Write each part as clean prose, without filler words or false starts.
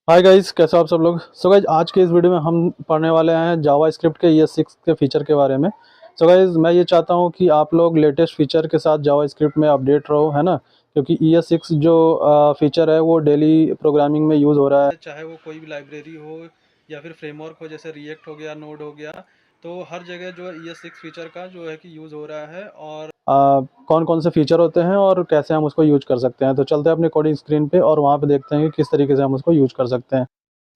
Hi guys, कैसे हो आप सब लोग। सो गाइस, आज के इस वीडियो में हम पढ़ने वाले हैं जावा स्क्रिप्ट के ES6 के फीचर के बारे में। सो गाइस, मैं ये चाहता हूँ कि आप लोग लेटेस्ट फीचर के साथ जावा स्क्रिप्ट में अपडेट रहो, है ना। क्योंकि ES6 जो फीचर है वो डेली प्रोग्रामिंग में यूज़ हो रहा है, चाहे वो कोई भी लाइब्रेरी हो या फिर फ्रेमवर्क हो, जैसे रिएक्ट हो गया, नोड हो गया। तो हर जगह जो है ES6 फीचर का जो है कि यूज़ हो रहा है। और कौन कौन से फीचर होते हैं और कैसे हम उसको यूज कर सकते हैं। तो चलते हैं अपनी कोडिंग स्क्रीन पे और वहाँ पे देखते हैं कि किस तरीके से हम उसको यूज कर सकते हैं।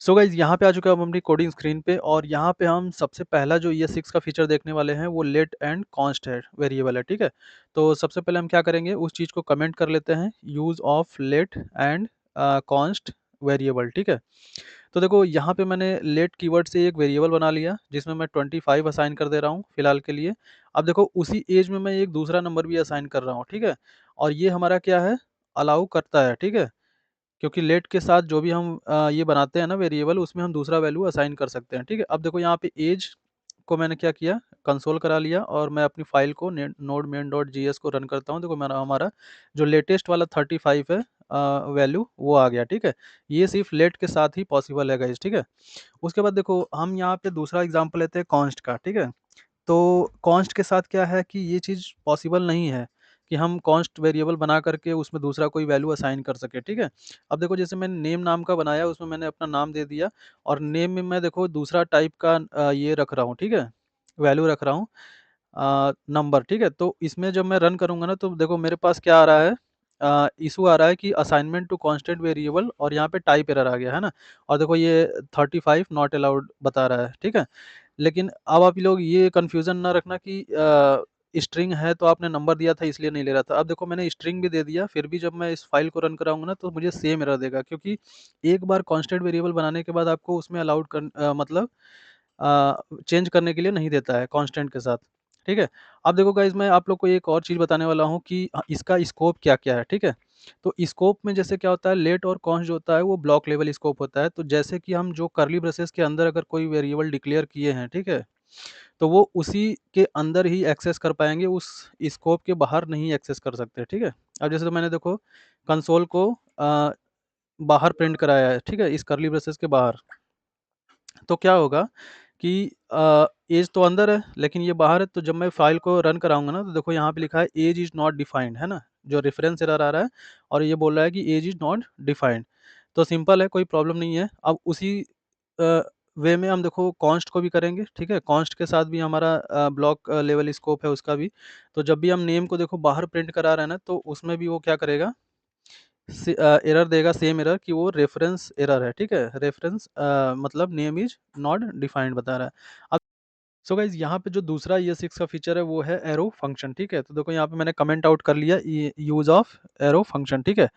सो गाइज, यहाँ पे आ चुका है हम अपनी कोडिंग स्क्रीन पे, और यहाँ पे हम सबसे पहला जो ES6 का फीचर देखने वाले हैं वो लेट एंड कॉन्स्ट है, वेरिएबल है, ठीक है। तो सबसे पहले हम क्या करेंगे, उस चीज़ को कमेंट कर लेते हैं, use of let and const variable, ठीक है। तो देखो यहाँ पे मैंने लेट कीवर्ड से एक वेरिएबल बना लिया जिसमें मैं 25 असाइन कर दे रहा हूँ फिलहाल के लिए। अब देखो उसी एज में मैं एक दूसरा नंबर भी असाइन कर रहा हूँ, ठीक है। और ये हमारा क्या है, अलाउ करता है, ठीक है। क्योंकि लेट के साथ जो भी हम ये बनाते हैं ना वेरिएबल, उसमें हम दूसरा वैल्यू असाइन कर सकते हैं, ठीक है। अब देखो यहाँ पे एज को मैंने क्या किया, कंसोल करा लिया, और मैं अपनी फाइल को node main dot G S को रन करता हूँ। देखो मेरा हमारा जो लेटेस्ट वाला 35 है वैल्यू, वो आ गया, ठीक है। ये सिर्फ लेट के साथ ही पॉसिबल है गाइज, ठीक है। उसके बाद देखो हम यहाँ पे दूसरा एग्जाम्पल लेते हैं कॉन्स्ट का, ठीक है। तो कॉन्स्ट के साथ क्या है कि ये चीज़ पॉसिबल नहीं है कि हम कॉन्स्ट वेरिएबल बना करके उसमें दूसरा कोई वैल्यू असाइन कर सके, ठीक है। अब देखो जैसे मैंने नेम नाम का बनाया, उसमें मैंने अपना नाम दे दिया, और नेम में मैं देखो दूसरा टाइप का ये रख रहा हूँ, ठीक है, वैल्यू रख रहा हूँ, नंबर, ठीक है। तो इसमें जब मैं रन करूँगा ना, तो देखो मेरे पास क्या आ रहा है, इशू आ रहा है कि असाइनमेंट टू कांस्टेंट वेरिएबल, और यहाँ पे टाइप एरर आ गया है ना। और देखो ये 35 नॉट अलाउड बता रहा है, ठीक है। लेकिन अब आप लोग ये कन्फ्यूज़न ना रखना कि स्ट्रिंग है तो आपने नंबर दिया था इसलिए नहीं ले रहा था। अब देखो मैंने स्ट्रिंग भी दे दिया, फिर भी जब मैं इस फाइल को रन कराऊँगा ना, तो मुझे सेम एरर देगा, क्योंकि एक बार कांस्टेंट वेरिएबल बनाने के बाद आपको उसमें अलाउड मतलब चेंज करने के लिए नहीं देता है कांस्टेंट के साथ, ठीक है। अब देखो गाइज़, मैं आप लोग को एक और चीज़ बताने वाला हूँ कि इसका स्कोप क्या-क्या है, ठीक है। तो स्कोप में जैसे क्या होता है, लेट और कॉन्स्ट जो होता है वो ब्लॉक लेवल स्कोप होता है। तो जैसे कि हम जो कर्ली ब्रेसेस के अंदर अगर कोई वेरिएबल डिक्लेयर किए हैं, ठीक है, तो वो उसी के अंदर ही एक्सेस कर पाएँगे, उस स्कोप के बाहर नहीं एक्सेस कर सकते, ठीक है। अब जैसे तो मैंने देखो कंसोल को बाहर प्रिंट कराया है, ठीक है, इस कर्ली ब्रेसेस के बाहर। तो क्या होगा कि ऐज तो अंदर है लेकिन ये बाहर है, तो जब मैं फाइल को रन कराऊँगा ना, तो देखो यहाँ पे लिखा है ऐज इज़ नॉट डिफाइंड, है ना? जो रेफरेंस एरर आ रहा है, और ये बोल रहा है कि ऐज इज़ नॉट डिफाइंड। तो सिंपल है, कोई प्रॉब्लम नहीं है। अब उसी अ, वे में हम देखो कॉन्स्ट को भी करेंगे, ठीक है? कॉन्स्ट के साथ भी हमारा ब्लॉक लेवल स्कोप है उसका भी। तो जब भी हम नेम को देखो बाहर प्रिंट करा रहे हैं ना, तो उसमें भी वो क्या करेगा, एरर देगा, सेम एरर कि वो रेफरेंस एरर है, ठीक है? रेफरेंस मतलब नेम इज़ नॉट डिफाइंड बता रहा है। अब सो गाइज़, यहाँ पे जो दूसरा ES6 का फीचर है वो है एरो फंक्शन, ठीक है। तो देखो यहाँ पे मैंने कमेंट आउट कर लिया यूज़ ऑफ एरो फंक्शन, ठीक है।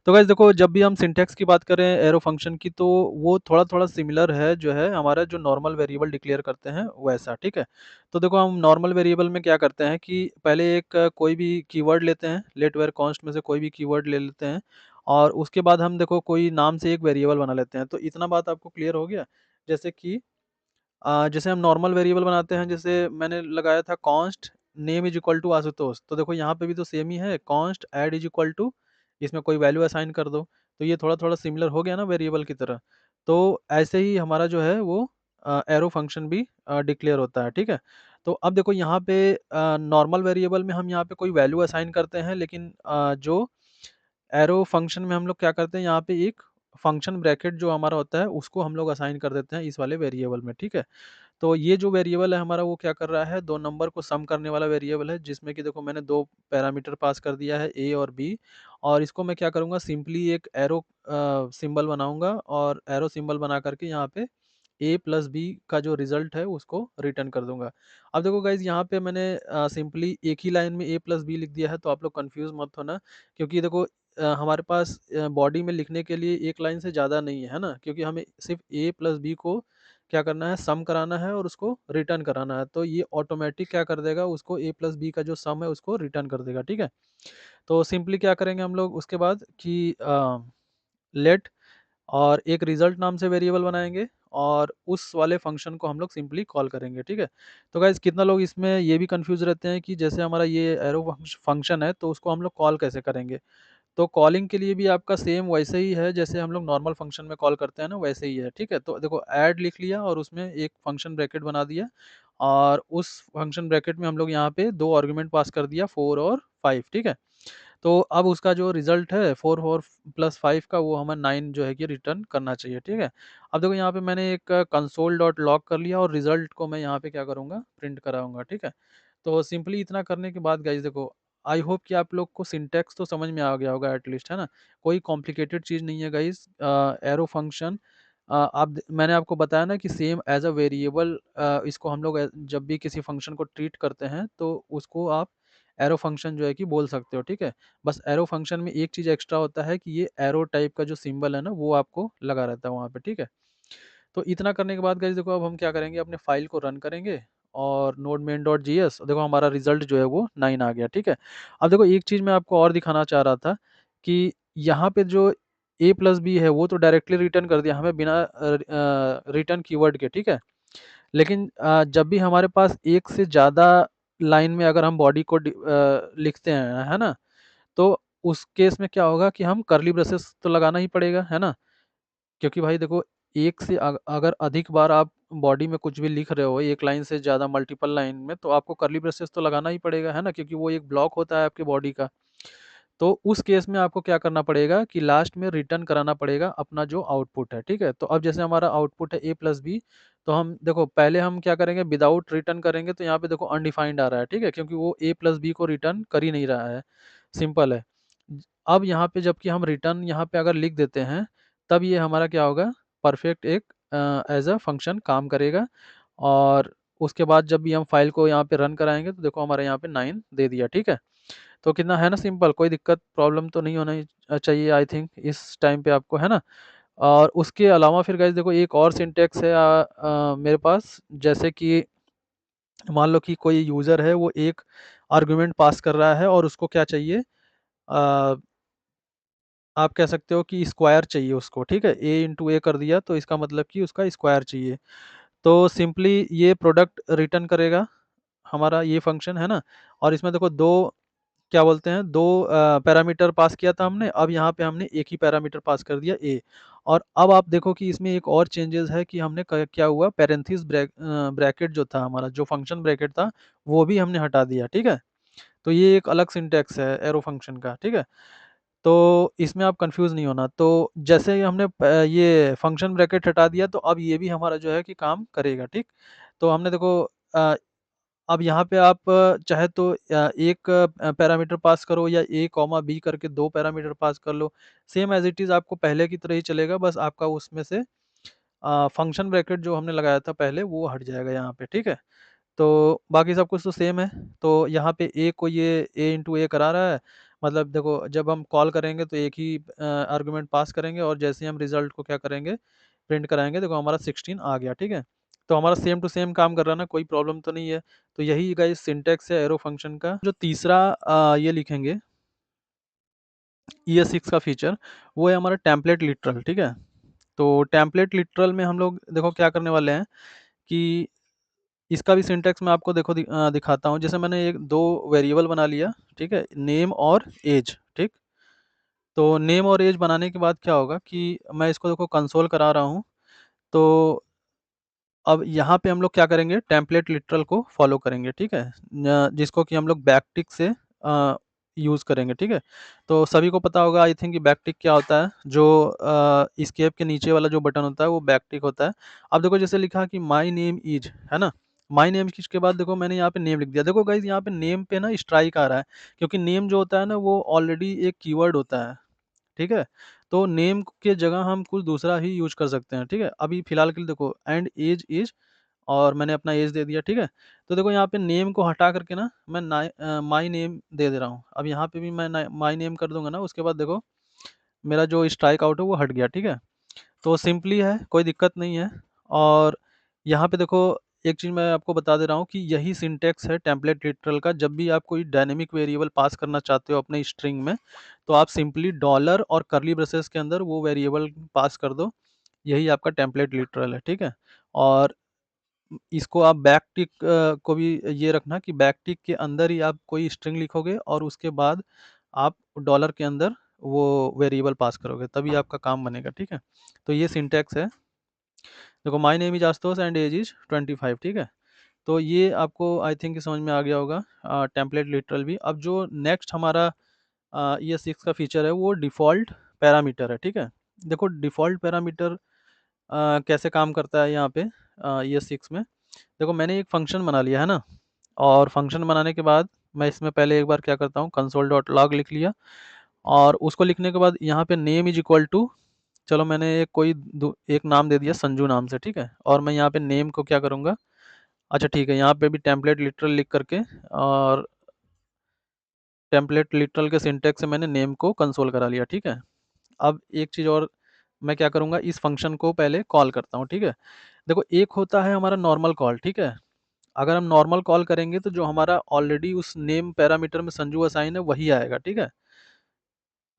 तो गाइज़ देखो, जब भी हम सिंटैक्स की बात करें एरो फंक्शन की, तो वो थोड़ा-थोड़ा सिमिलर है जो है हमारा जो नॉर्मल वेरिएबल डिक्लेयर करते हैं वैसा, ठीक है। तो देखो हम नॉर्मल वेरिएबल में क्या करते हैं कि पहले एक कोई भी कीवर्ड लेते हैं, लेट वर कॉन्स्ट में से कोई भी कीवर्ड ले लेते हैं, और उसके बाद हम देखो कोई नाम से एक वेरिएबल बना लेते हैं। तो इतना बात आपको क्लियर हो गया? जैसे कि जैसे हम नॉर्मल वेरिएबल बनाते हैं, जैसे मैंने लगाया था const name is equal to Ashutosh, तो देखो यहाँ पे भी तो सेम ही है, const add is equal to, इसमें कोई वैल्यू असाइन कर दो। तो ये थोड़ा थोड़ा सिमिलर हो गया ना वेरिएबल की तरह। तो ऐसे ही हमारा जो है वो एरो फंक्शन भी डिक्लेयर होता है, ठीक है। तो अब देखो यहाँ पे नॉर्मल वेरिएबल में हम यहाँ पे कोई वैल्यू असाइन करते हैं, लेकिन जो एरो फंक्शन में हम लोग क्या करते हैं, यहाँ पे एक फंक्शन ब्रैकेट जो हमारा होता है उसको हम लोग असाइन कर देते हैं इस वाले वेरिएबल में, ठीक है। तो ये जो वेरिएबल है हमारा, वो क्या कर रहा है, 2 नंबर को सम करने वाला वेरिएबल है, जिसमें कि देखो मैंने 2 पैरामीटर पास कर दिया है, ए और बी। और इसको मैं क्या करूँगा, सिंपली एक एरो सिंबल बनाऊँगा, और एरो सिंबल बना करके यहाँ पे ए प्लस बी का जो रिज़ल्ट है उसको रिटर्न कर दूँगा। अब देखो गाइज़, यहाँ पे मैंने सिंपली एक ही लाइन में ए प्लस बी लिख दिया है, तो आप लोग कन्फ्यूज़ मत होना, क्योंकि देखो हमारे पास बॉडी में लिखने के लिए एक लाइन से ज़्यादा नहीं है, है ना? क्योंकि हमें सिर्फ़ ए प्लस बी को क्या करना है, सम कराना है और उसको रिटर्न कराना है। तो ये ऑटोमेटिक क्या कर देगा, उसको ए प्लस बी का जो सम है उसको रिटर्न कर देगा, ठीक है। तो सिंपली क्या करेंगे हम लोग उसके बाद कि लेट और एक रिजल्ट नाम से वेरिएबल बनाएंगे, और उस वाले फंक्शन को हम लोग सिंपली कॉल करेंगे, ठीक है। तो गाइज, कितना लोग इसमें ये भी कंफ्यूज रहते हैं कि जैसे हमारा ये एरो फंक्शन है, तो उसको हम लोग कॉल कैसे करेंगे। तो कॉलिंग के लिए भी आपका सेम वैसे ही है जैसे हम लोग नॉर्मल फंक्शन में कॉल करते हैं ना, वैसे ही है, ठीक है। तो देखो ऐड लिख लिया और उसमें एक फंक्शन ब्रैकेट बना दिया, और उस फंक्शन ब्रैकेट में हम लोग यहाँ पे 2 आर्गुमेंट पास कर दिया, 4 और 5, ठीक है। तो अब उसका जो रिज़ल्ट है 4 और प्लस 5 का, वो हमें 9 जो है कि रिटर्न करना चाहिए, ठीक है। अब देखो यहाँ पे मैंने एक कंसोल डॉट लॉग कर लिया और रिज़ल्ट को मैं यहाँ पे क्या करूँगा, प्रिंट कराऊँगा, ठीक है। तो सिंपली इतना करने के बाद गाइज़ देखो, आई होप कि आप लोग को सिंटैक्स तो समझ में आ गया होगा एटलीस्ट, है ना? कोई कॉम्प्लिकेटेड चीज़ नहीं है गाइज़। एरो फंक्शन, मैंने आपको बताया ना कि सेम एज़ अ वेरिएबल, इसको हम लोग जब भी किसी फंक्शन को ट्रीट करते हैं तो उसको आप एरो फंक्शन जो है कि बोल सकते हो, ठीक है। बस एरो फंक्शन में एक चीज़ एक्स्ट्रा होता है कि ये एरो टाइप का जो सिंबल है ना, वो आपको लगा रहता है वहाँ पे, ठीक है। तो इतना करने के बाद गाइस देखो, अब हम क्या करेंगे, अपने फाइल को रन करेंगे और node main.js, देखो हमारा रिजल्ट जो है वो 9 आ गया, ठीक है। अब देखो एक चीज़ मैं आपको और दिखाना चाह रहा था कि यहाँ पे जो a प्लस बी है वो तो डायरेक्टली रिटर्न कर दिया हमें बिना रिटर्न कीवर्ड के, ठीक है। लेकिन जब भी हमारे पास एक से ज़्यादा लाइन में अगर हम बॉडी को लिखते हैं, है ना? तो उस केस में क्या होगा कि हम कर्ली ब्रेसेस तो लगाना ही पड़ेगा, है ना? क्योंकि भाई देखो, एक से अगर अधिक बार आप बॉडी में कुछ भी लिख रहे हो, एक लाइन से ज़्यादा मल्टीपल लाइन में, तो आपको कर्ली ब्रेसेस तो लगाना ही पड़ेगा, है ना? क्योंकि वो एक ब्लॉक होता है आपकी बॉडी का। तो उस केस में आपको क्या करना पड़ेगा कि लास्ट में रिटर्न कराना पड़ेगा अपना जो आउटपुट है, ठीक है। तो अब जैसे हमारा आउटपुट है a प्लस बी, तो हम देखो पहले हम क्या करेंगे, विदाउट रिटर्न करेंगे, तो यहाँ पे देखो अनडिफाइंड आ रहा है, ठीक है, क्योंकि वो a प्लस बी को रिटर्न कर ही नहीं रहा है, सिंपल है। अब यहाँ पे जबकि हम रिटर्न यहाँ पे अगर लिख देते हैं, तब ये हमारा क्या होगा, परफेक्ट एक एज अ फंक्शन काम करेगा। और उसके बाद जब भी हम फाइल को यहाँ पे रन कराएंगे तो देखो हमारे यहाँ पे 9 दे दिया, ठीक है। तो कितना है ना सिंपल, कोई दिक्कत प्रॉब्लम तो नहीं होना चाहिए आई थिंक इस टाइम पे आपको, है ना? और उसके अलावा फिर गाइस देखो एक और सिंटेक्स है मेरे पास, जैसे कि मान लो कि कोई यूज़र है, वो एक आर्गुमेंट पास कर रहा है और उसको क्या चाहिए, अ, आप कह सकते हो कि स्क्वायर चाहिए उसको, ठीक है। ए इंटू ए कर दिया तो इसका मतलब कि उसका स्क्वायर चाहिए। तो सिंपली ये प्रोडक्ट रिटर्न करेगा हमारा ये फंक्शन, है ना? और इसमें देखो दो, क्या बोलते हैं, 2 पैरामीटर पास किया था हमने, अब यहाँ पे हमने एक ही पैरामीटर पास कर दिया a। और अब आप देखो कि इसमें एक और चेंजेस है कि हमने क्या हुआ, पैरेंथेसिस ब्रैकेट जो था हमारा, जो फंक्शन ब्रैकेट था, वो भी हमने हटा दिया, ठीक है। तो ये एक अलग सिंटैक्स है एरो फंक्शन का, ठीक है। तो इसमें आप कंफ्यूज नहीं होना। तो जैसे ही हमने ये फंक्शन ब्रैकेट हटा दिया, तो अब ये भी हमारा जो है कि काम करेगा, ठीक। तो हमने देखो, अ, अब यहाँ पे आप चाहे तो एक पैरामीटर पास करो या a कॉमा b करके 2 पैरामीटर पास कर लो। सेम एज़ इट इज़ आपको पहले की तरह ही चलेगा, बस आपका उसमें से फंक्शन ब्रैकेट जो हमने लगाया था पहले वो हट जाएगा यहाँ पे, ठीक है। तो बाकी सब कुछ तो सेम है। तो यहाँ पे a को ये a इंटू ए करा रहा है, मतलब देखो जब हम कॉल करेंगे तो एक ही आर्गुमेंट पास करेंगे और जैसे ही हम रिज़ल्ट को क्या करेंगे, प्रिंट कराएँगे, देखो हमारा 16 आ गया, ठीक है। तो हमारा सेम टू सेम काम कर रहा है ना, कोई प्रॉब्लम तो नहीं है। तो यही गाइस सिंटैक्स है एरो फंक्शन का। जो तीसरा ये लिखेंगे ES6 का फीचर, वो है हमारा टेम्पलेट लिटरल, ठीक है। तो टेम्पलेट लिटरल में हम लोग देखो क्या करने वाले हैं कि इसका भी सिंटैक्स मैं आपको देखो दिखाता हूँ। जैसे मैंने एक 2 वेरिएबल बना लिया, ठीक है, नेम और ऐज, ठीक। तो नेम और ऐज बनाने के बाद क्या होगा कि मैं इसको देखो कंसोल करा रहा हूँ। तो अब यहाँ पे हम लोग क्या करेंगे, टेम्पलेट लिटरल को फॉलो करेंगे, ठीक है। जिसको कि हम लोग बैकटिक से यूज़ करेंगे, ठीक है। तो सभी को पता होगा आई थिंक कि बैकटिक क्या होता है, जो एस्केप के नीचे वाला जो बटन होता है वो बैकटिक होता है। अब देखो जैसे लिखा कि माय नेम इज, है ना? माय नेम इज के बाद देखो मैंने यहाँ पे नेम लिख दिया। देखो गाइज यहाँ पे नेम पे ना स्ट्राइक आ रहा है, क्योंकि नेम जो होता है ना वो ऑलरेडी एक कीवर्ड होता है, ठीक है। तो नेम के जगह हम कुछ दूसरा ही यूज़ कर सकते हैं, ठीक है। अभी फ़िलहाल के लिए देखो एंड ऐज इज़, और मैंने अपना ऐज दे दिया, ठीक है। तो देखो यहाँ पे नेम को हटा करके ना मैं माय नेम दे दे रहा हूँ। अब यहाँ पे भी मैं माय नेम कर दूँगा ना, उसके बाद देखो मेरा जो स्ट्राइक आउट है वो हट गया, ठीक है। तो सिंपली है, कोई दिक्कत नहीं है। और यहाँ पे देखो एक चीज़ मैं आपको बता दे रहा हूँ कि यही सिंटैक्स है टेम्पलेट लिटरल का। जब भी आप कोई डायनेमिक वेरिएबल पास करना चाहते हो अपने स्ट्रिंग में, तो आप सिंपली डॉलर और कर्ली ब्रेसेस के अंदर वो वेरिएबल पास कर दो। यही आपका टेम्पलेट लिटरल है, ठीक है। और इसको आप बैक टिक को भी ये रखना कि बैक टिक के अंदर ही आप कोई स्ट्रिंग लिखोगे और उसके बाद आप डॉलर के अंदर वो वेरिएबल पास करोगे, तभी आपका काम बनेगा, ठीक है। तो ये सिंटैक्स है। देखो my name is Ashutosh and age is 25, ठीक है। तो ये आपको आई थिंक समझ में आ गया होगा टेम्पलेट लिटरल भी। अब जो नेक्स्ट हमारा ये 6 का फीचर है वो डिफ़ॉल्ट पैरामीटर है, ठीक है। देखो डिफ़ॉल्ट पैरामीटर कैसे काम करता है यहाँ पे ये 6 में। देखो मैंने एक फंक्शन बना लिया है ना, और फंक्शन बनाने के बाद मैं इसमें पहले एक बार क्या करता हूँ, कंसोल डॉट लॉग लिख लिया, और उसको लिखने के बाद यहाँ पे नेम इज इक्वल टू, चलो मैंने एक नाम दे दिया संजू नाम से, ठीक है। और मैं यहाँ पे नेम को क्या करूँगा, अच्छा ठीक है, यहाँ पे भी टेम्पलेट लिटरल लिख करके, और टेम्पलेट लिटरल के सिंटैक्स से मैंने नेम को कंसोल करा लिया, ठीक है। अब एक चीज़ और मैं क्या करूँगा, इस फंक्शन को पहले कॉल करता हूँ, ठीक है। देखो एक होता है हमारा नॉर्मल कॉल, ठीक है। अगर हम नॉर्मल कॉल करेंगे तो जो हमारा ऑलरेडी उस नेम पैरामीटर में संजू असाइन है वही आएगा, ठीक है।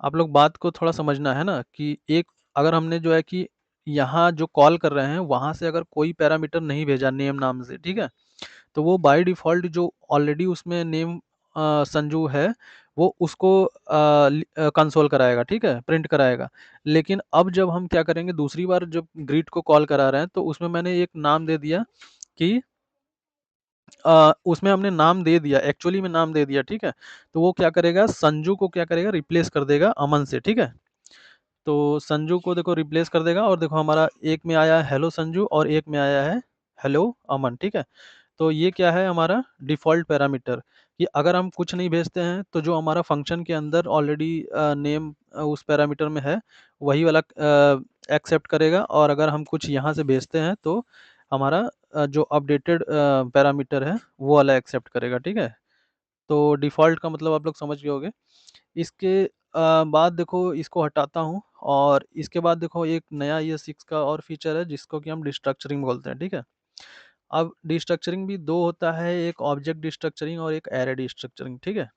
आप लोग बात को थोड़ा समझना है ना, कि एक अगर हमने जो है कि यहाँ जो कॉल कर रहे हैं वहाँ से अगर कोई पैरामीटर नहीं भेजा नेम नाम से, ठीक है, तो वो बाय डिफ़ॉल्ट जो ऑलरेडी उसमें नेम संजू है, वो उसको कंसोल कराएगा, ठीक है, प्रिंट कराएगा। लेकिन अब जब हम क्या करेंगे, दूसरी बार जब ग्रीट को कॉल करा रहे हैं, तो उसमें मैंने एक नाम दे दिया कि उसमें हमने नाम दे दिया, एक्चुअली में नाम दे दिया, ठीक है। तो वो क्या करेगा, संजू को क्या करेगा, रिप्लेस कर देगा अमन से, ठीक है। तो संजू को देखो रिप्लेस कर देगा, और देखो हमारा एक में आया है हेलो संजू और एक में आया है हेलो अमन, ठीक है। तो ये क्या है हमारा डिफ़ॉल्ट पैरामीटर, कि अगर हम कुछ नहीं भेजते हैं तो जो हमारा फंक्शन के अंदर ऑलरेडी नेम उस पैरामीटर में है वही वाला एक्सेप्ट करेगा, और अगर हम कुछ यहाँ से भेजते हैं तो हमारा जो अपडेटेड पैरामीटर है वो वाला एक्सेप्ट करेगा, ठीक है। तो डिफ़ॉल्ट का मतलब आप लोग समझ गए होंगे। इसके बाद देखो इसको हटाता हूँ, और इसके बाद देखो एक नया ये 6 का और फीचर है जिसको कि हम डिस्ट्रक्चरिंग बोलते हैं, ठीक है। अब डिस्ट्रक्चरिंग भी 2 होता है, एक ऑब्जेक्ट डिस्ट्रक्चरिंग और एक एरे डिस्ट्रक्चरिंग, ठीक है।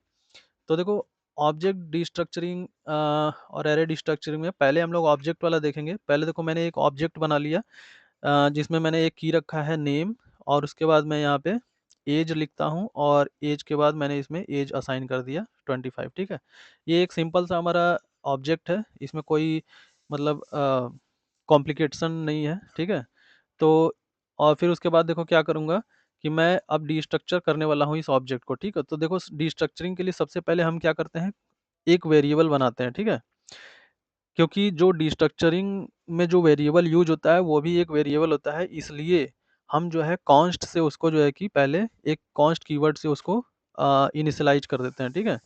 तो देखो ऑब्जेक्ट डिस्ट्रक्चरिंग और एरे डिस्ट्रक्चरिंग में पहले हम लोग ऑब्जेक्ट वाला देखेंगे। पहले देखो मैंने एक ऑब्जेक्ट बना लिया जिसमें मैंने एक की रखा है नेम, और उसके बाद मैं यहाँ पे एज लिखता हूँ, और एज के बाद मैंने इसमें एज असाइन कर दिया 25, ठीक है। ये एक सिंपल सा हमारा ऑब्जेक्ट है, इसमें कोई मतलब कॉम्प्लिकेशन नहीं है, ठीक है। तो और फिर उसके बाद देखो क्या करूँगा, कि मैं अब डिस्ट्रक्चर करने वाला हूँ इस ऑब्जेक्ट को, ठीक है। तो देखो डिस्ट्रक्चरिंग के लिए सबसे पहले हम क्या करते हैं, एक वेरिएबल बनाते हैं, ठीक है। क्योंकि जो डिस्ट्रक्चरिंग में जो वेरिएबल यूज होता है वो भी एक वेरिएबल होता है, इसलिए हम जो है कॉन्स्ट से उसको जो है कि पहले एक कॉन्स्ट कीवर्ड से उसको इनिशियलाइज कर देते हैं, ठीक है।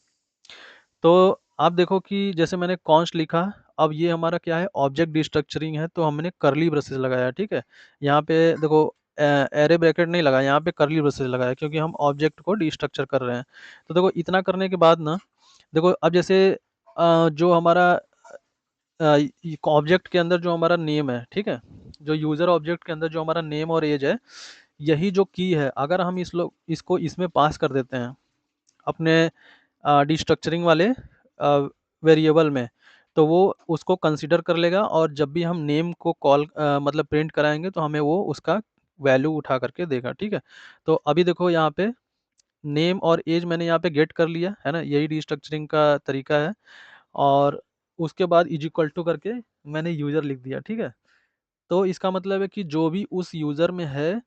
तो आप देखो कि जैसे मैंने कॉन्स्ट लिखा, अब ये हमारा क्या है, ऑब्जेक्ट डिस्ट्रक्चरिंग है, तो हमने कर्ली ब्रेसेस लगाया, ठीक है। यहाँ पे देखो एरे ब्रैकेट नहीं लगाया, यहाँ पे कर्ली ब्रेसेस लगाया, क्योंकि हम ऑब्जेक्ट को डिस्ट्रक्चर कर रहे हैं। तो देखो इतना करने के बाद ना, देखो अब जैसे जो हमारा ऑब्जेक्ट के अंदर जो हमारा नेम है, ठीक है, जो यूज़र ऑब्जेक्ट के अंदर जो हमारा नेम और एज है, यही जो की है, अगर हम इसको इसमें पास कर देते हैं अपने डिस्ट्रक्चरिंग वाले वेरिएबल में, तो वो उसको कंसिडर कर लेगा, और जब भी हम नेम को कॉल मतलब प्रिंट कराएंगे तो हमें वो उसका वैल्यू उठा करके देगा, ठीक है। तो अभी देखो यहाँ पे नेम और एज मैंने यहाँ पे गेट कर लिया है ना, यही डिस्ट्रक्चरिंग का तरीका है। और उसके बाद इज इक्वल टू करके मैंने यूज़र लिख दिया, ठीक है। तो इसका मतलब है कि जो भी उस यूज़र में है,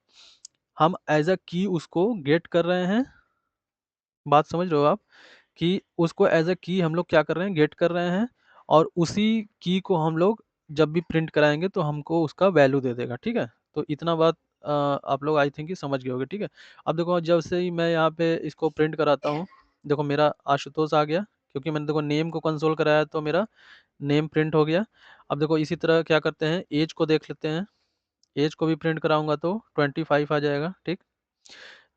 हम एज अ की उसको गेट कर रहे हैं। बात समझ रहे हो आप, कि उसको एज अ की हम लोग क्या कर रहे हैं, गेट कर रहे हैं, और उसी की को हम लोग जब भी प्रिंट कराएंगे तो हमको उसका वैल्यू दे देगा, ठीक है। तो इतना बात आप लोग आई थिंक कि समझ गए होंगे, ठीक है। अब देखो जब से ही मैं यहाँ पे इसको प्रिंट कराता हूँ, देखो मेरा आशुतोष आ गया, क्योंकि मैंने देखो नेम को कंसोल कराया तो मेरा नेम प्रिंट हो गया। अब देखो इसी तरह क्या करते हैं, एज को देख लेते हैं, एज को भी प्रिंट कराऊंगा तो 25 आ जाएगा, ठीक।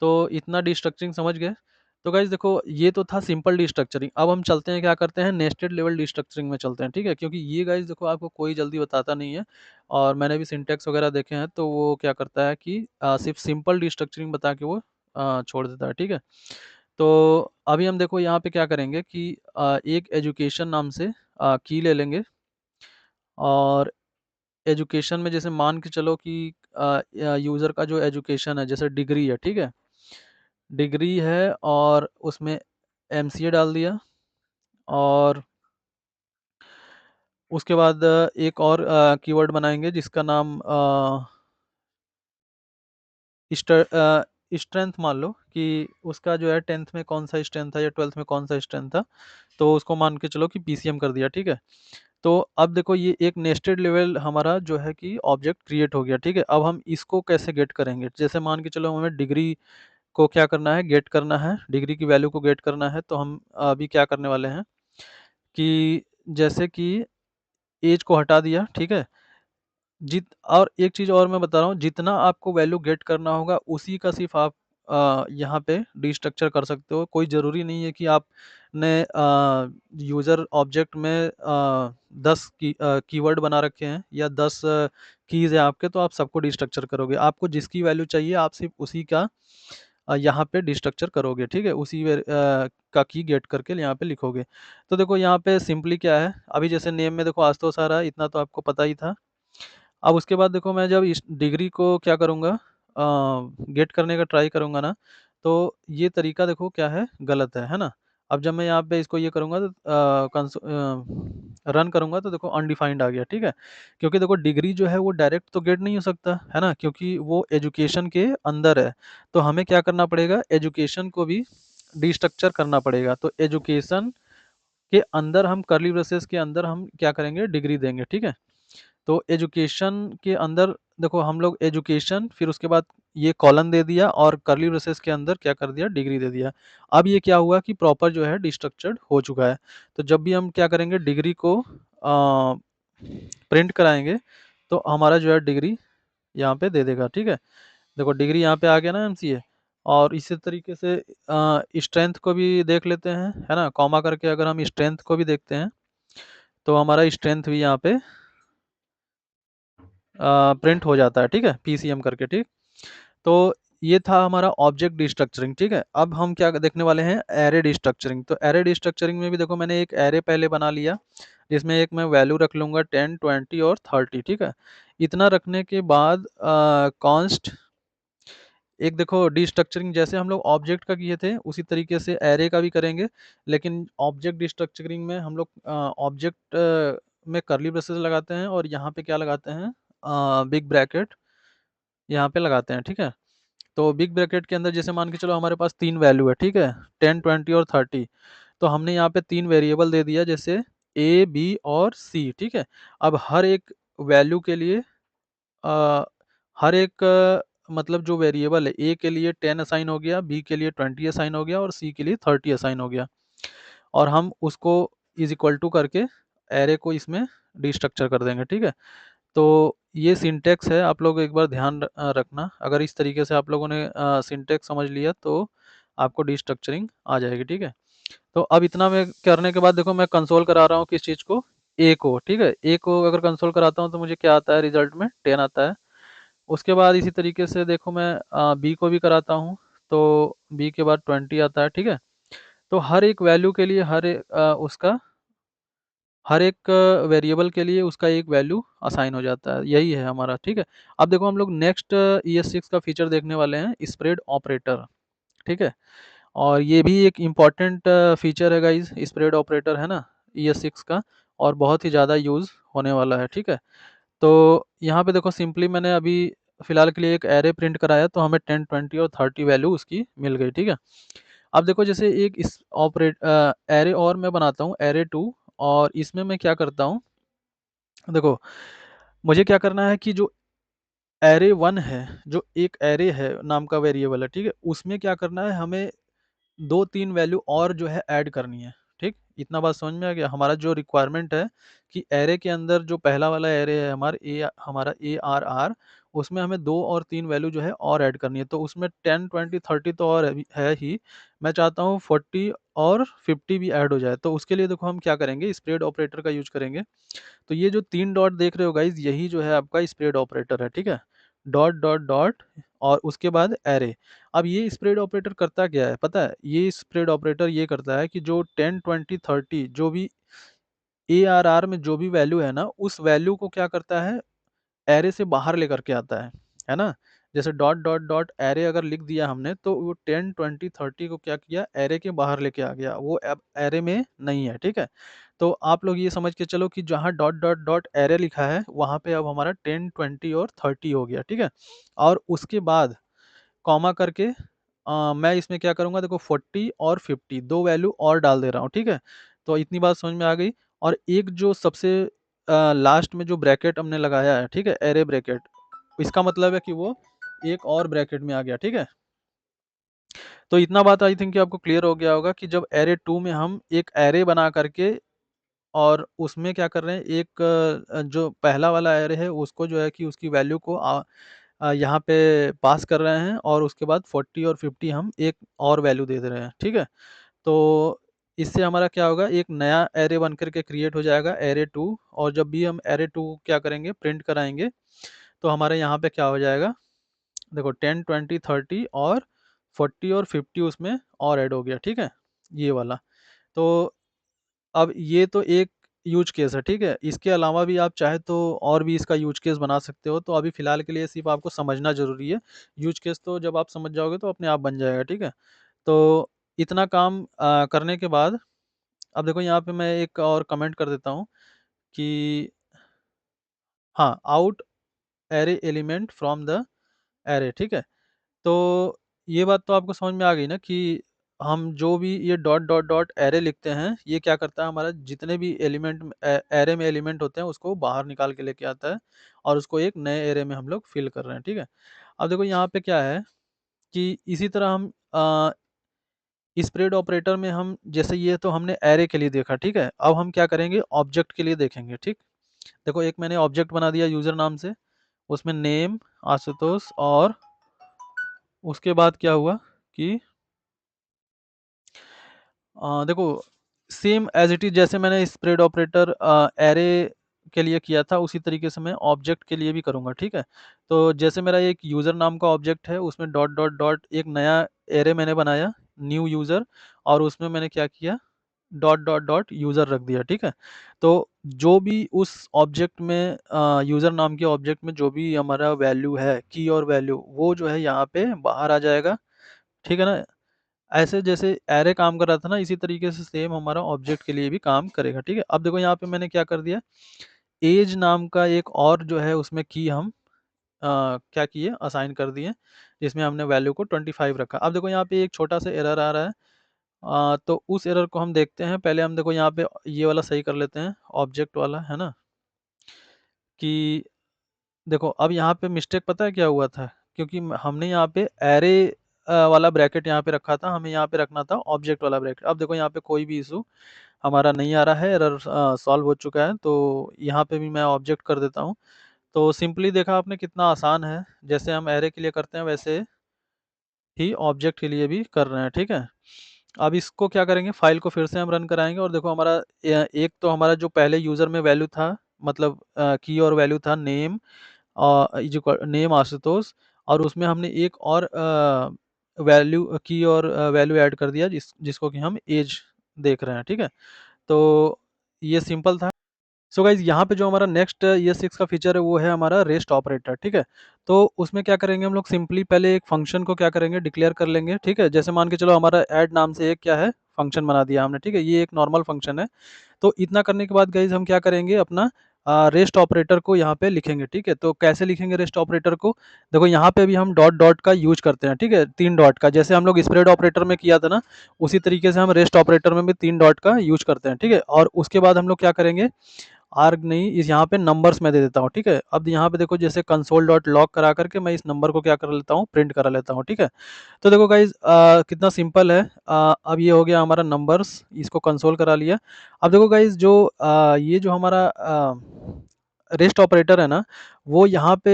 तो इतना डिस्ट्रक्चरिंग समझ गए। तो गाइज देखो ये तो था सिंपल डिस्ट्रक्चरिंग। अब हम चलते हैं क्या करते हैं, नेस्टेड लेवल डिस्ट्रक्चरिंग में चलते हैं, ठीक है। क्योंकि ये गाइज देखो आपको कोई जल्दी बताता नहीं है, और मैंने भी सिंटेक्स वगैरह देखे हैं, तो वो क्या करता है कि सिर्फ सिंपल डिस्ट्रक्चरिंग बता के वो छोड़ देता है, ठीक है। तो अभी हम देखो यहाँ पे क्या करेंगे कि एक एजुकेशन नाम से की ले लेंगे, और एजुकेशन में जैसे मान के चलो कि यूज़र का जो एजुकेशन है जैसे डिग्री है, ठीक है, डिग्री है, और उसमें एमसीए डाल दिया, और उसके बाद एक और कीवर्ड बनाएंगे जिसका नाम स्ट्रेंथ मान लो कि उसका जो है 10th में कौन सा स्ट्रेंथ था या 12th में कौन सा स्ट्रेंथ था, तो उसको मान के चलो कि पीसीएम कर दिया, ठीक है। तो अब देखो ये एक नेस्टेड लेवल हमारा जो है कि ऑब्जेक्ट क्रिएट हो गया, ठीक है। अब हम इसको कैसे गेट करेंगे, जैसे मान के चलो हमें डिग्री को क्या करना है, गेट करना है, डिग्री की वैल्यू को गेट करना है। तो हम अभी क्या करने वाले हैं कि जैसे कि एज को हटा दिया, ठीक है। और एक चीज़ और मैं बता रहा हूँ, जितना आपको वैल्यू गेट करना होगा उसी का सिर्फ आप यहाँ पे डिस्ट्रक्चर कर सकते हो। कोई ज़रूरी नहीं है कि आपने यूज़र ऑब्जेक्ट में 10 कीवर्ड बना रखे हैं या 10 कीज़ है आपके, तो आप सबको डिस्ट्रक्चर करोगे। आपको जिसकी वैल्यू चाहिए आप सिर्फ उसी का यहाँ पे डिस्ट्रक्चर करोगे, ठीक है। उसी का की गेट करके यहाँ पे लिखोगे। तो देखो यहाँ पे सिंपली क्या है, अभी जैसे नेम में देखो आशुतोष आ रहा है, इतना तो आपको पता ही था। अब उसके बाद देखो मैं जब इस डिग्री को क्या करूँगा, गेट करने का ट्राई करूँगा ना, तो ये तरीका देखो क्या है, गलत है ना। अब जब मैं यहाँ पे इसको ये करूँगा तो रन करूँगा तो देखो अनडिफाइंड आ गया, ठीक है। क्योंकि देखो डिग्री जो है वो डायरेक्ट तो गेट नहीं हो सकता है ना, क्योंकि वो एजुकेशन के अंदर है। तो हमें क्या करना पड़ेगा, एजुकेशन को भी डिस्ट्रक्चर करना पड़ेगा। तो एजुकेशन के अंदर हम कर्ली ब्रेसेस के अंदर हम क्या करेंगे, डिग्री देंगे, ठीक है। तो एजुकेशन के अंदर देखो हम लोग एजुकेशन, फिर उसके बाद ये कॉलन दे दिया और कर्ली ब्रेसेस के अंदर क्या कर दिया, डिग्री दे दिया। अब ये क्या हुआ कि प्रॉपर जो है डिस्ट्रक्चर्ड हो चुका है। तो जब भी हम क्या करेंगे, डिग्री को प्रिंट कराएंगे तो हमारा जो है डिग्री यहाँ पे दे देगा, ठीक है। देखो डिग्री यहाँ पे आ गया ना एमसीए। और इसी तरीके से स्ट्रेंथ को भी देख लेते हैं, है ना। कॉमा करके अगर हम स्ट्रेंथ को भी देखते हैं तो हमारा स्ट्रेंथ भी यहाँ पे प्रिंट हो जाता है, ठीक है, पीसीएम करके, ठीक। तो ये था हमारा ऑब्जेक्ट डिस्ट्रक्चरिंग, ठीक है। अब हम क्या देखने वाले हैं, एरे डिस्ट्रक्चरिंग। तो एरे डिस्ट्रक्चरिंग में भी देखो मैंने एक एरे पहले बना लिया, जिसमें एक मैं वैल्यू रख लूँगा 10, 20 और 30, ठीक है। इतना रखने के बाद कॉन्स्ट, एक देखो डिस्ट्रक्चरिंग जैसे हम लोग ऑब्जेक्ट का किए थे उसी तरीके से एरे का भी करेंगे। लेकिन ऑब्जेक्ट डिस्ट्रक्चरिंग में हम लोग ऑब्जेक्ट में कर्ली ब्रेसेस लगाते हैं और यहाँ पे क्या लगाते हैं, बिग ब्रैकेट यहाँ पे लगाते हैं, ठीक है। तो बिग ब्रैकेट के अंदर जैसे मान के चलो हमारे पास 3 वैल्यू है, ठीक है, 10, 20 और 30। तो हमने यहाँ पे 3 वेरिएबल दे दिया, जैसे ए, बी और सी, ठीक है। अब हर एक वैल्यू के लिए अ, हर एक मतलब जो वेरिएबल है, ए के लिए 10 असाइन हो गया, बी के लिए 20 असाइन हो गया और सी के लिए 30 असाइन हो गया। और हम उसको इज इक्वल टू करके एरे को इसमें डिस्ट्रक्चर कर देंगे, ठीक है। तो ये सिंटेक्स है, आप लोग एक बार ध्यान रखना। अगर इस तरीके से आप लोगों ने सिंटेक्स समझ लिया तो आपको डिस्ट्रक्चरिंग आ जाएगी, ठीक है। तो अब इतना मैं करने के बाद देखो मैं कंसोल करा रहा हूँ किस चीज़ को, ए को, ठीक है। ए को अगर कंसोल कराता हूँ तो मुझे क्या आता है, रिजल्ट में 10 आता है। उसके बाद इसी तरीके से देखो मैं बी को भी कराता हूँ तो बी के बाद 20 आता है, ठीक है। तो हर एक वैल्यू के लिए उसका हर एक वेरिएबल के लिए उसका एक वैल्यू असाइन हो जाता है, यही है हमारा, ठीक है। अब देखो हम लोग नेक्स्ट ES6 का फीचर देखने वाले हैं, स्प्रेड ऑपरेटर, ठीक है। और ये भी एक इम्पॉर्टेंट फीचर है गाइज, स्प्रेड ऑपरेटर, है ना, ES6 का। और बहुत ही ज़्यादा यूज़ होने वाला है, ठीक है। तो यहाँ पे देखो सिंपली मैंने अभी फिलहाल के लिए एक एरे प्रिंट कराया तो हमें 10, 20 और 30 वैल्यू उसकी मिल गई, ठीक है। अब देखो जैसे एक इस एरे और मैं बनाता हूँ, एरे 2। और इसमें मैं क्या करता हूँ, देखो मुझे क्या करना है कि जो एरे 1 है, जो एक एरे है नाम का वेरिएबल है, ठीक है, उसमें क्या करना है, हमें 2-3 वैल्यू और जो है ऐड करनी है, ठीक। इतना बात समझ में आ गया। हमारा जो रिक्वायरमेंट है कि एरे के अंदर जो पहला वाला एरे है हमारा ARR, उसमें हमें 2 और 3 वैल्यू जो है और ऐड करनी है। तो उसमें 10, 20, 30 तो और है ही, मैं चाहता हूँ 40 और 50 भी ऐड हो जाए। तो उसके लिए देखो हम क्या करेंगे, स्प्रेड ऑपरेटर का यूज करेंगे। तो ये जो 3 डॉट देख रहे हो गाइज, यही जो है आपका स्प्रेड ऑपरेटर है, ठीक है। डॉट डॉट डॉट और उसके बाद एरे। अब ये स्प्रेड ऑपरेटर करता क्या है पता है, ये स्प्रेड ऑपरेटर ये करता है कि जो 10, 20, 30 जो भी ARR में जो भी वैल्यू है ना, उस वैल्यू को क्या करता है, एरे से बाहर लेकर के आता है ना। जैसे डॉट डॉट डॉट एरे अगर लिख दिया हमने तो वो 10, 20, 30 को क्या किया, एरे के बाहर लेके आ गया, वो अब एरे में नहीं है, ठीक है। तो आप लोग ये समझ के चलो कि जहाँ डॉट डॉट डॉट एरे लिखा है वहाँ पे अब हमारा 10, 20 और 30 हो गया, ठीक है। और उसके बाद कॉमा करके मैं इसमें क्या करूँगा, देखो 40 और 50 दो वैल्यू और डाल दे रहा हूँ, ठीक है। तो इतनी बात समझ में आ गई। और एक जो सबसे लास्ट में जो ब्रैकेट हमने लगाया है, ठीक है, एरे ब्रैकेट, इसका मतलब है कि वो एक और ब्रैकेट में आ गया, ठीक है। तो इतना बात आई थिंक कि आपको क्लियर हो गया होगा कि जब एरे 2 में हम एक एरे बना करके और उसमें क्या कर रहे हैं, एक जो पहला वाला एरे है उसको जो है कि उसकी वैल्यू को यहाँ पे पास कर रहे हैं और उसके बाद 40 और 50 हम एक और वैल्यू दे दे रहे हैं, ठीक है। तो इससे हमारा क्या होगा, एक नया एरे बन कर के क्रिएट हो जाएगा, एरे 2। और जब भी हम एरे 2 क्या करेंगे, प्रिंट कराएंगे, तो हमारे यहाँ पे क्या हो जाएगा, देखो 10, 20, 30 और 40 और 50 उसमें और ऐड हो गया, ठीक है, ये वाला। तो अब ये तो एक यूज केस है, ठीक है। इसके अलावा भी आप चाहे तो और भी इसका यूज केस बना सकते हो। तो अभी फ़िलहाल के लिए सिर्फ़ आपको समझना ज़रूरी है। यूज केस तो जब आप समझ जाओगे तो अपने आप बन जाएगा, ठीक है। तो इतना काम करने के बाद अब देखो यहाँ पे मैं एक और कमेंट कर देता हूँ कि हाँ, out array element from the array, ठीक है। तो ये बात तो आपको समझ में आ गई ना कि हम जो भी ये डॉट डॉट डॉट एरे लिखते हैं, ये क्या करता है, हमारा जितने भी एलिमेंट एरे में एलिमेंट होते हैं उसको बाहर निकाल के लेके आता है और उसको एक नए एरे में हम लोग फिल कर रहे हैं, ठीक है। अब देखो यहाँ पे क्या है कि इसी तरह हम स्प्रेड ऑपरेटर में हम जैसे, ये तो हमने एरे के लिए देखा, ठीक है। अब हम क्या करेंगे, ऑब्जेक्ट के लिए देखेंगे, ठीक। देखो एक मैंने ऑब्जेक्ट बना दिया यूजर नाम से, उसमें नेम आशुतोष, और उसके बाद क्या हुआ कि देखो सेम एज इट इज जैसे मैंने स्प्रेड ऑपरेटर एरे के लिए किया था, उसी तरीके से मैं ऑब्जेक्ट के लिए भी करूँगा, ठीक है। तो जैसे मेरा एक यूज़र नाम का ऑब्जेक्ट है, उसमें डॉट डॉट डॉट एक नया एरे मैंने बनाया, न्यू यूज़र, और उसमें मैंने क्या किया, डॉट डॉट डॉट यूज़र रख दिया, ठीक है। तो जो भी उस ऑब्जेक्ट में यूज़र नाम के ऑब्जेक्ट में जो भी हमारा वैल्यू है, की और वैल्यू, वो जो है यहाँ पे बाहर आ जाएगा, ठीक है ना। ऐसे जैसे एरे काम कर रहा था ना, इसी तरीके से सेम हमारा ऑब्जेक्ट के लिए भी काम करेगा, ठीक है। अब देखो यहाँ पे मैंने क्या कर दिया, एज नाम का एक और जो है उसमें की हम क्या किए, असाइन कर दिए, जिसमें हमने वैल्यू को 25 रखा। अब देखो यहाँ पे एक छोटा सा एरर आ रहा है, तो उस एरर को हम देखते हैं। पहले हम देखो यहाँ पे ये वाला सही कर लेते हैं, ऑब्जेक्ट वाला, है ना, कि देखो अब यहाँ पे मिस्टेक पता है क्या हुआ था, क्योंकि हमने यहाँ पे एरे वाला ब्रैकेट यहाँ पे रखा था, हमें यहाँ पे रखना था ऑब्जेक्ट वाला ब्रैकेट। अब देखो यहाँ पे कोई भी इशू हमारा नहीं आ रहा है, एरर सॉल्व हो चुका है। तो यहाँ पे भी मैं ऑब्जेक्ट कर देता हूँ। तो सिंपली देखा आपने कितना आसान है, जैसे हम एरे के लिए करते हैं वैसे ही ऑब्जेक्ट के लिए भी कर रहे हैं, ठीक है। अब इसको क्या करेंगे, फाइल को फिर से हम रन कराएंगे और देखो हमारा एक तो हमारा जो पहले यूज़र में वैल्यू था, मतलब की और वैल्यू था नेम, नेम आशुतोष, और उसमें हमने एक और वैल्यू की और वैल्यू ऐड कर दिया, जिसको कि हम एज देख रहे हैं, ठीक है। तो ये सिंपल था। सो गाइज यहाँ पे जो हमारा नेक्स्ट ये 6 का फीचर है वो है हमारा रेस्ट ऑपरेटर, ठीक है। तो उसमें क्या करेंगे, हम लोग सिंपली पहले एक फंक्शन को क्या करेंगे, डिक्लेयर कर लेंगे, ठीक है। जैसे मान के चलो हमारा ऐड नाम से एक क्या है, फंक्शन बना दिया हमने, ठीक है। ये एक नॉर्मल फंक्शन है। तो इतना करने के बाद गाइज हम क्या करेंगे, अपना रेस्ट ऑपरेटर को यहाँ पे लिखेंगे, ठीक है। तो कैसे लिखेंगे रेस्ट ऑपरेटर को, देखो यहाँ पे भी हम डॉट डॉट का यूज करते हैं, ठीक है, 3 डॉट का, जैसे हम लोग स्प्रेड ऑपरेटर में किया था ना, उसी तरीके से हम रेस्ट ऑपरेटर में भी 3 डॉट का यूज करते हैं, ठीक है। और उसके बाद हम लोग क्या करेंगे, आर्ग नहीं, इस यहाँ पे नंबर्स में दे देता हूँ, ठीक है। अब यहाँ पे देखो जैसे कंसोल डॉट लॉग करा करके मैं इस नंबर को क्या कर लेता हूँ, प्रिंट करा लेता हूँ, ठीक है। तो देखो गाइज कितना सिंपल है। अब ये हो गया हमारा नंबर्स, इसको कंसोल करा लिया। अब देखो गाइज जो ये जो हमारा रेस्ट ऑपरेटर है ना, वो यहाँ पे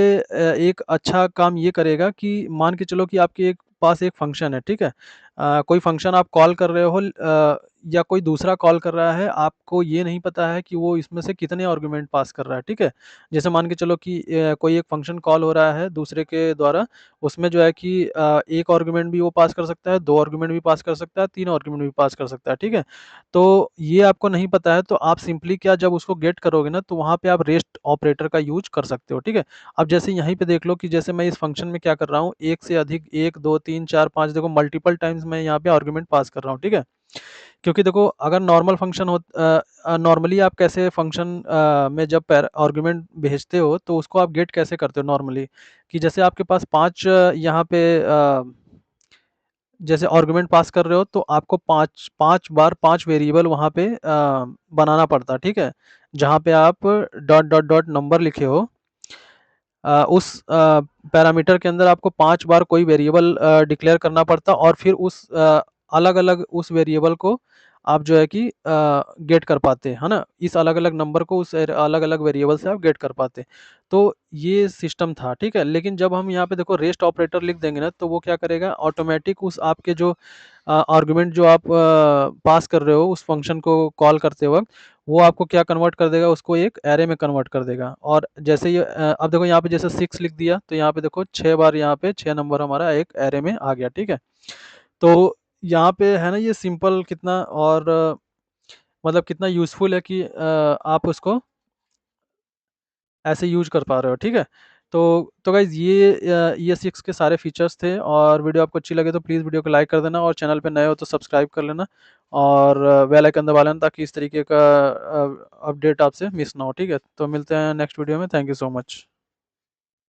एक अच्छा काम ये करेगा कि मान के चलो कि आपके एक पास एक फंक्शन है, ठीक है। कोई फंक्शन आप कॉल कर रहे हो, या कोई दूसरा कॉल कर रहा है, आपको ये नहीं पता है कि वो इसमें से कितने आर्गुमेंट पास कर रहा है, ठीक है। जैसे मान के चलो कि कोई एक फंक्शन कॉल हो रहा है दूसरे के द्वारा, उसमें जो है कि एक आर्गुमेंट भी वो पास कर सकता है, 2 आर्गुमेंट भी पास कर सकता है, 3 आर्गुमेंट भी पास कर सकता है, ठीक है। तो ये आपको नहीं पता है, तो आप सिंपली क्या, जब उसको गेट करोगे ना, तो वहाँ पे आप रेस्ट ऑपरेटर का यूज कर सकते हो, ठीक है। अब जैसे यहीं पे देख लो कि जैसे मैं इस फंक्शन में क्या कर रहा हूँ, एक से अधिक, 1 2 3 4 5, देखो मल्टीपल टाइम्स मैं यहाँ पे आर्गुमेंट पास कर रहा हूँ, ठीक है। क्योंकि देखो अगर नॉर्मल फंक्शन हो, नॉर्मली आप कैसे फंक्शन में जब आर्गुमेंट भेजते हो तो उसको आप गेट कैसे करते हो नॉर्मली, कि जैसे आपके पास 5 यहाँ पे जैसे आर्गुमेंट पास कर रहे हो तो आपको 5 बार 5 वेरिएबल वहाँ पे बनाना पड़ता है, ठीक है। जहाँ पे आप डॉट डॉट डॉट नंबर लिखे हो, उस पैरामीटर के अंदर आपको 5 बार कोई वेरिएबल डिक्लेयर करना पड़ता, और फिर उस अलग-अलग उस वेरिएबल को आप जो है कि गेट कर पाते, है ना? इस अलग-अलग नंबर को उस अलग-अलग वेरिएबल से आप गेट कर पाते। तो ये सिस्टम था, ठीक है? लेकिन जब हम यहाँ पे देखो रेस्ट ऑपरेटर लिख देंगे ना, तो वो क्या करेगा, ऑटोमैटिक उस आपके जो आर्गुमेंट जो आप पास कर रहे हो उस फंक्शन को कॉल करते वक़्त, वो आपको क्या कन्वर्ट कर देगा, उसको एक एरे में कन्वर्ट कर देगा। और जैसे ये अब देखो यहाँ पे जैसे 6 लिख दिया, तो यहाँ पे देखो 6 बार यहाँ पे 6 नंबर हमारा एक एरे में आ गया, ठीक है। तो यहाँ पे है ना ये सिंपल कितना, और मतलब कितना यूज़फुल है कि आप उसको ऐसे यूज़ कर पा रहे हो, ठीक है। तो गाइज़ ये ES6 के सारे फीचर्स थे, और वीडियो आपको अच्छी लगे तो प्लीज़ वीडियो को लाइक कर देना, और चैनल पे नए हो तो सब्सक्राइब कर लेना, और बेल आइकन दबा लेना ताकि इस तरीके का अपडेट आपसे मिस ना हो, ठीक है। तो मिलते हैं नेक्स्ट वीडियो में। Thank you so much.